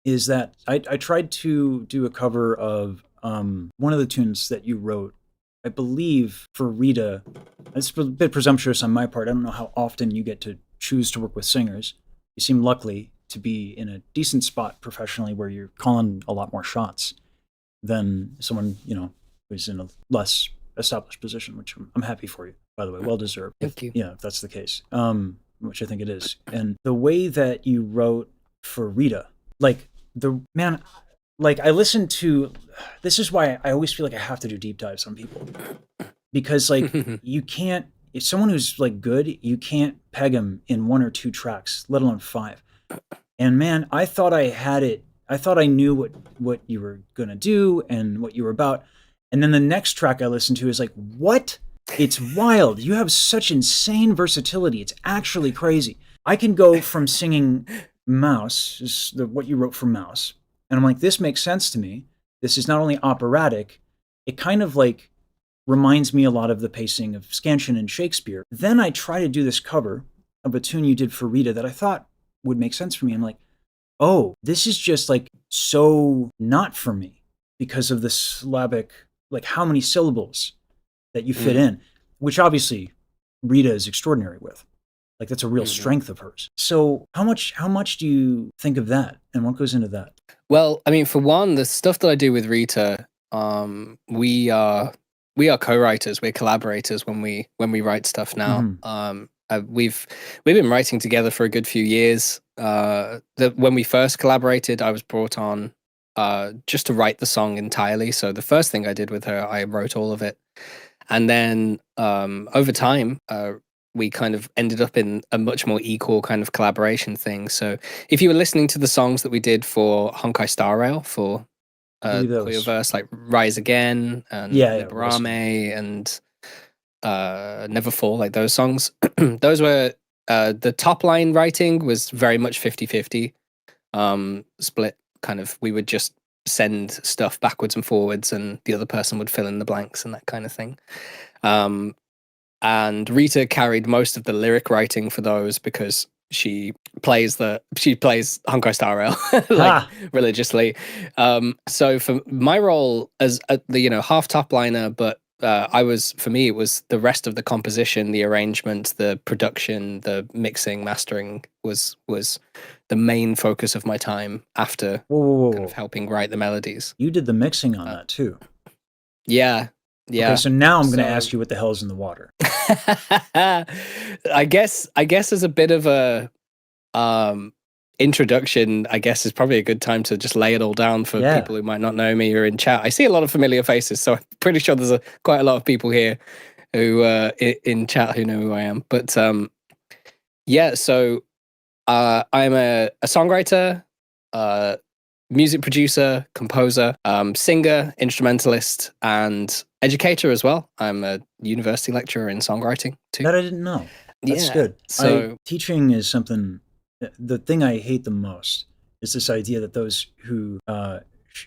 is that I tried to do a cover of one of the tunes that you wrote, I believe, for Rita. It's a bit presumptuous on my part. I don't know how often you get to choose to work with singers. You seem lucky to be in a decent spot professionally where you're calling a lot more shots than someone, who's in a less established position, which I'm happy for you, by the way, well deserved. Thank you. If that's the case, which I think it is. And the way that you wrote for Rita, like the man, like I listened to, this is why I always feel like I have to do deep dives on people, because like you can't, if someone who's like good, you can't peg them in one or two tracks, let alone five. And man, I thought I had it. I thought I knew what you were gonna do and what you were about. And then the next track I listened to is like, what? It's wild. You have such insane versatility. It's actually crazy. I can go from singing Mouse, what you wrote for Mouse, and I'm like, this makes sense to me. This is not only operatic, it kind of like reminds me a lot of the pacing of Scansion and Shakespeare. Then I try to do this cover of a tune you did for Rita that I thought would make sense for me. I'm like, oh, this is just like so not for me because of the syllabic, like how many syllables that you fit in, which obviously Rita is extraordinary with. Like that's a real strength of hers. So how much do you think of that, and what goes into that? Well, I mean, for one, the stuff that I do with Rita, we are co-writers, we're collaborators when we write stuff now. We've been writing together for a good few years. When we first collaborated, I was brought on just to write the song entirely. So the first thing I did with her, I wrote all of it, and then over time, we kind of ended up in a much more equal kind of collaboration thing. So if you were listening to the songs that we did for Honkai Star Rail for Koyoverse, like Rise Again and Liberame and Never Fall, like those songs, those were the top line writing was very much 50-50 split. Kind of, we would just send stuff backwards and forwards and the other person would fill in the blanks and that kind of thing. And Rita carried most of the lyric writing for those because she plays Honkai Star Rail like religiously. So for my role as the half top liner, but for me it was the rest of the composition, the arrangement, the production, the mixing, mastering was the main focus of my time after kind of helping write the melodies. You did the mixing on that too. Yeah. Yeah. Okay, so now I'm going to ask you what the hell is in the water. I guess as a bit of a introduction, I guess is probably a good time to just lay it all down for people who might not know me or in chat. I see a lot of familiar faces, so I'm pretty sure there's quite a lot of people here who in chat who know who I am. But so I'm a songwriter, music producer, composer, singer, instrumentalist, and educator as well. I'm a university lecturer in songwriting too. That I didn't know. That's good. So teaching is something, the thing I hate the most is this idea that those who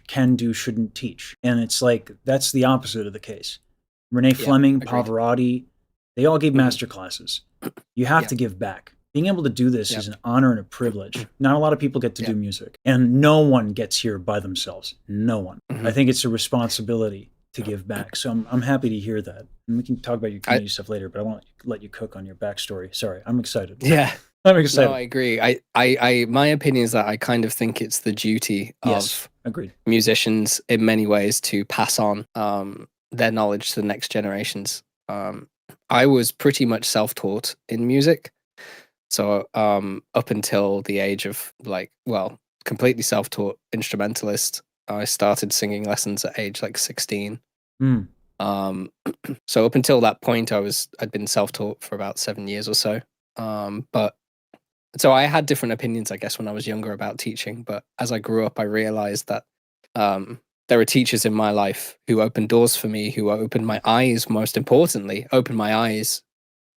can do shouldn't teach. And it's like, that's the opposite of the case. Renee Fleming, Pavarotti, they all gave master classes. You have to give back. Being able to do this is an honor and a privilege. Not a lot of people get to do music, and no one gets here by themselves. No one. I think it's a responsibility to give back. So I'm happy to hear that. And we can talk about your community stuff later, but I won't let you cook on your backstory. Sorry, I'm excited. Yeah. I'm excited. No, I agree. I my opinion is that I kind of think it's the duty of musicians in many ways to pass on their knowledge to the next generations. I was pretty much self-taught in music. So up until the age of completely self-taught instrumentalist, I started singing lessons at age 16. So up until that point, I'd been self-taught for about 7 years or so. But so I had different opinions, I guess, when I was younger about teaching. But as I grew up, I realized that there are teachers in my life who opened doors for me, who opened my eyes. Most importantly, opened my eyes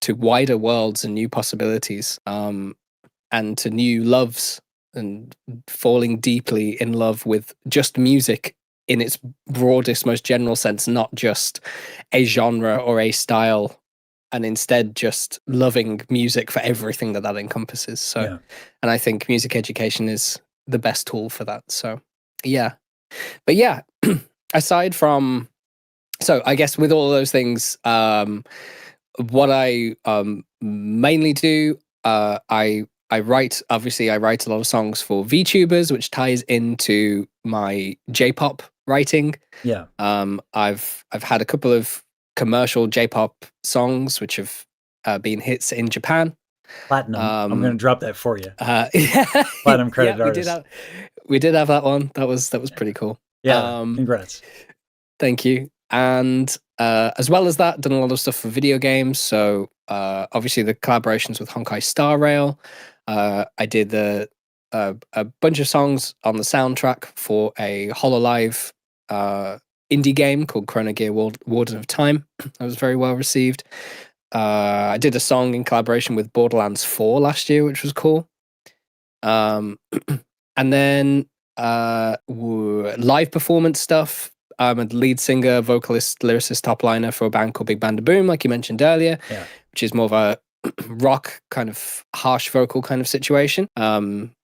to wider worlds and new possibilities, and to new loves, and falling deeply in love with just music in its broadest, most general sense, not just a genre or a style, and instead just loving music for everything that encompasses. So, and I think music education is the best tool for that. So yeah, but yeah, aside from, so I guess with all those things, what I mainly do, I write. Obviously, I write a lot of songs for VTubers, which ties into my J-pop writing. Yeah. I've had a couple of commercial J-pop songs which have been hits in Japan. Platinum. I'm going to drop that for you. Yeah, Platinum credit yeah, artist. We did have that one. That was pretty cool. Yeah, congrats. Thank you. And as well as that, done a lot of stuff for video games. So obviously the collaborations with Honkai Star Rail. I did a bunch of songs on the soundtrack for a HoloLive indie game called Chrono Gear Warden of Time. That was very well received. I did a song in collaboration with Borderlands 4 last year, which was cool. And then live performance stuff. I'm a lead singer, vocalist, lyricist, top liner for a band called Big Band of Boom, like you mentioned earlier, which is more of a rock kind of harsh vocal kind of situation. That's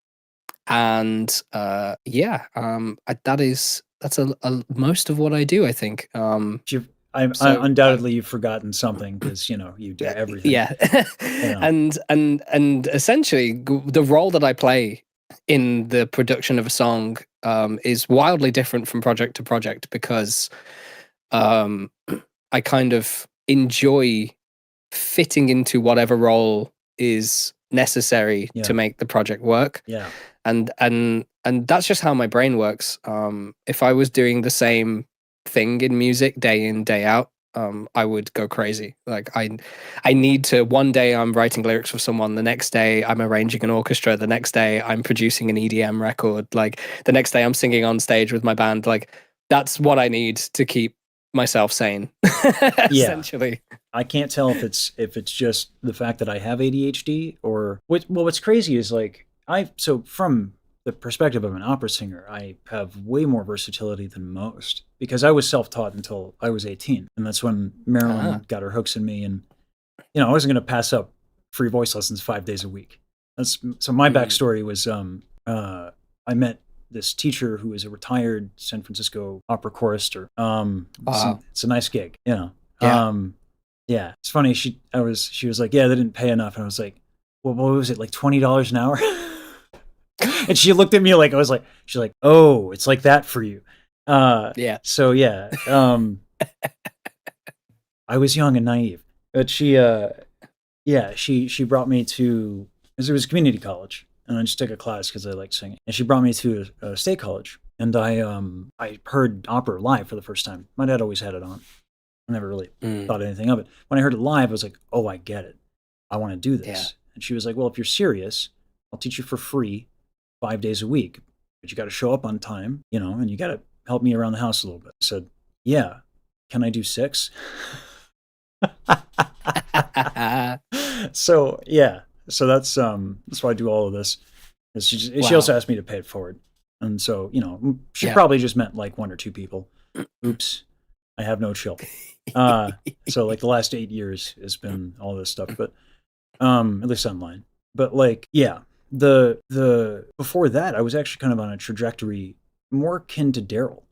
most of what I do, I think. Undoubtedly you've forgotten something because you do everything. Yeah. And essentially the role that I play in the production of a song is wildly different from project to project because I kind of enjoy fitting into whatever role is necessary to make the project work. Yeah. And that's just how my brain works. If I was doing the same thing in music day in, day out, I would go crazy. Like I need to, one day I'm writing lyrics for someone, the next day I'm arranging an orchestra, the next day I'm producing an EDM record, like the next day I'm singing on stage with my band. Like that's what I need to keep myself sane. Essentially. I can't tell if it's just the fact that I have ADHD or what's crazy is like from the perspective of an opera singer, I have way more versatility than most because I was self-taught until I was 18. And that's when Marilyn got her hooks in me. And, I wasn't going to pass up free voice lessons 5 days a week. So my backstory was I met this teacher who is a retired San Francisco opera chorister. It's a nice gig, Yeah. It's funny. She was like, yeah, they didn't pay enough. And I was like, well, what was it? Like $20 an hour? And she looked at me like she's like, oh, it's like that for you. So yeah. I was young and naive, but she brought me to, because it was community college, and I just took a class because I liked singing. And she brought me to a state college, and I heard opera live for the first time. My dad always had it on. I never really thought anything of it. When I heard it live, I was like, oh, I get it. I want to do this. Yeah. And she was like, well, if you're serious, I'll teach you for free 5 days a week, but you got to show up on time, and you got to help me around the house a little bit. I said, yeah, can I do 6? So that's why I do all of this. She also asked me to pay it forward. And so, she probably just meant like 1 or 2 people. Oops, I have no chill. So like the last 8 years has been all this stuff, but at least online. But like, the before that, I was actually kind of on a trajectory more akin to Daryl,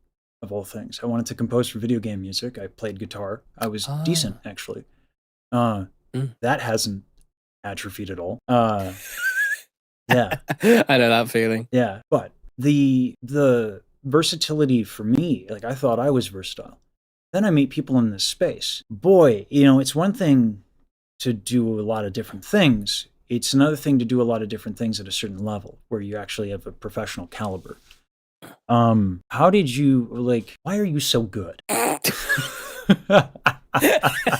of all things. I wanted to compose for video game music. I played guitar. I was decent, actually. That hasn't atrophied at all. Yeah. I know that feeling. Yeah, but the versatility for me, like I thought I was versatile. Then I meet people in this space. Boy, it's one thing to do a lot of different things. It's another thing to do a lot of different things at a certain level where you actually have a professional caliber. How did you, why are you so good?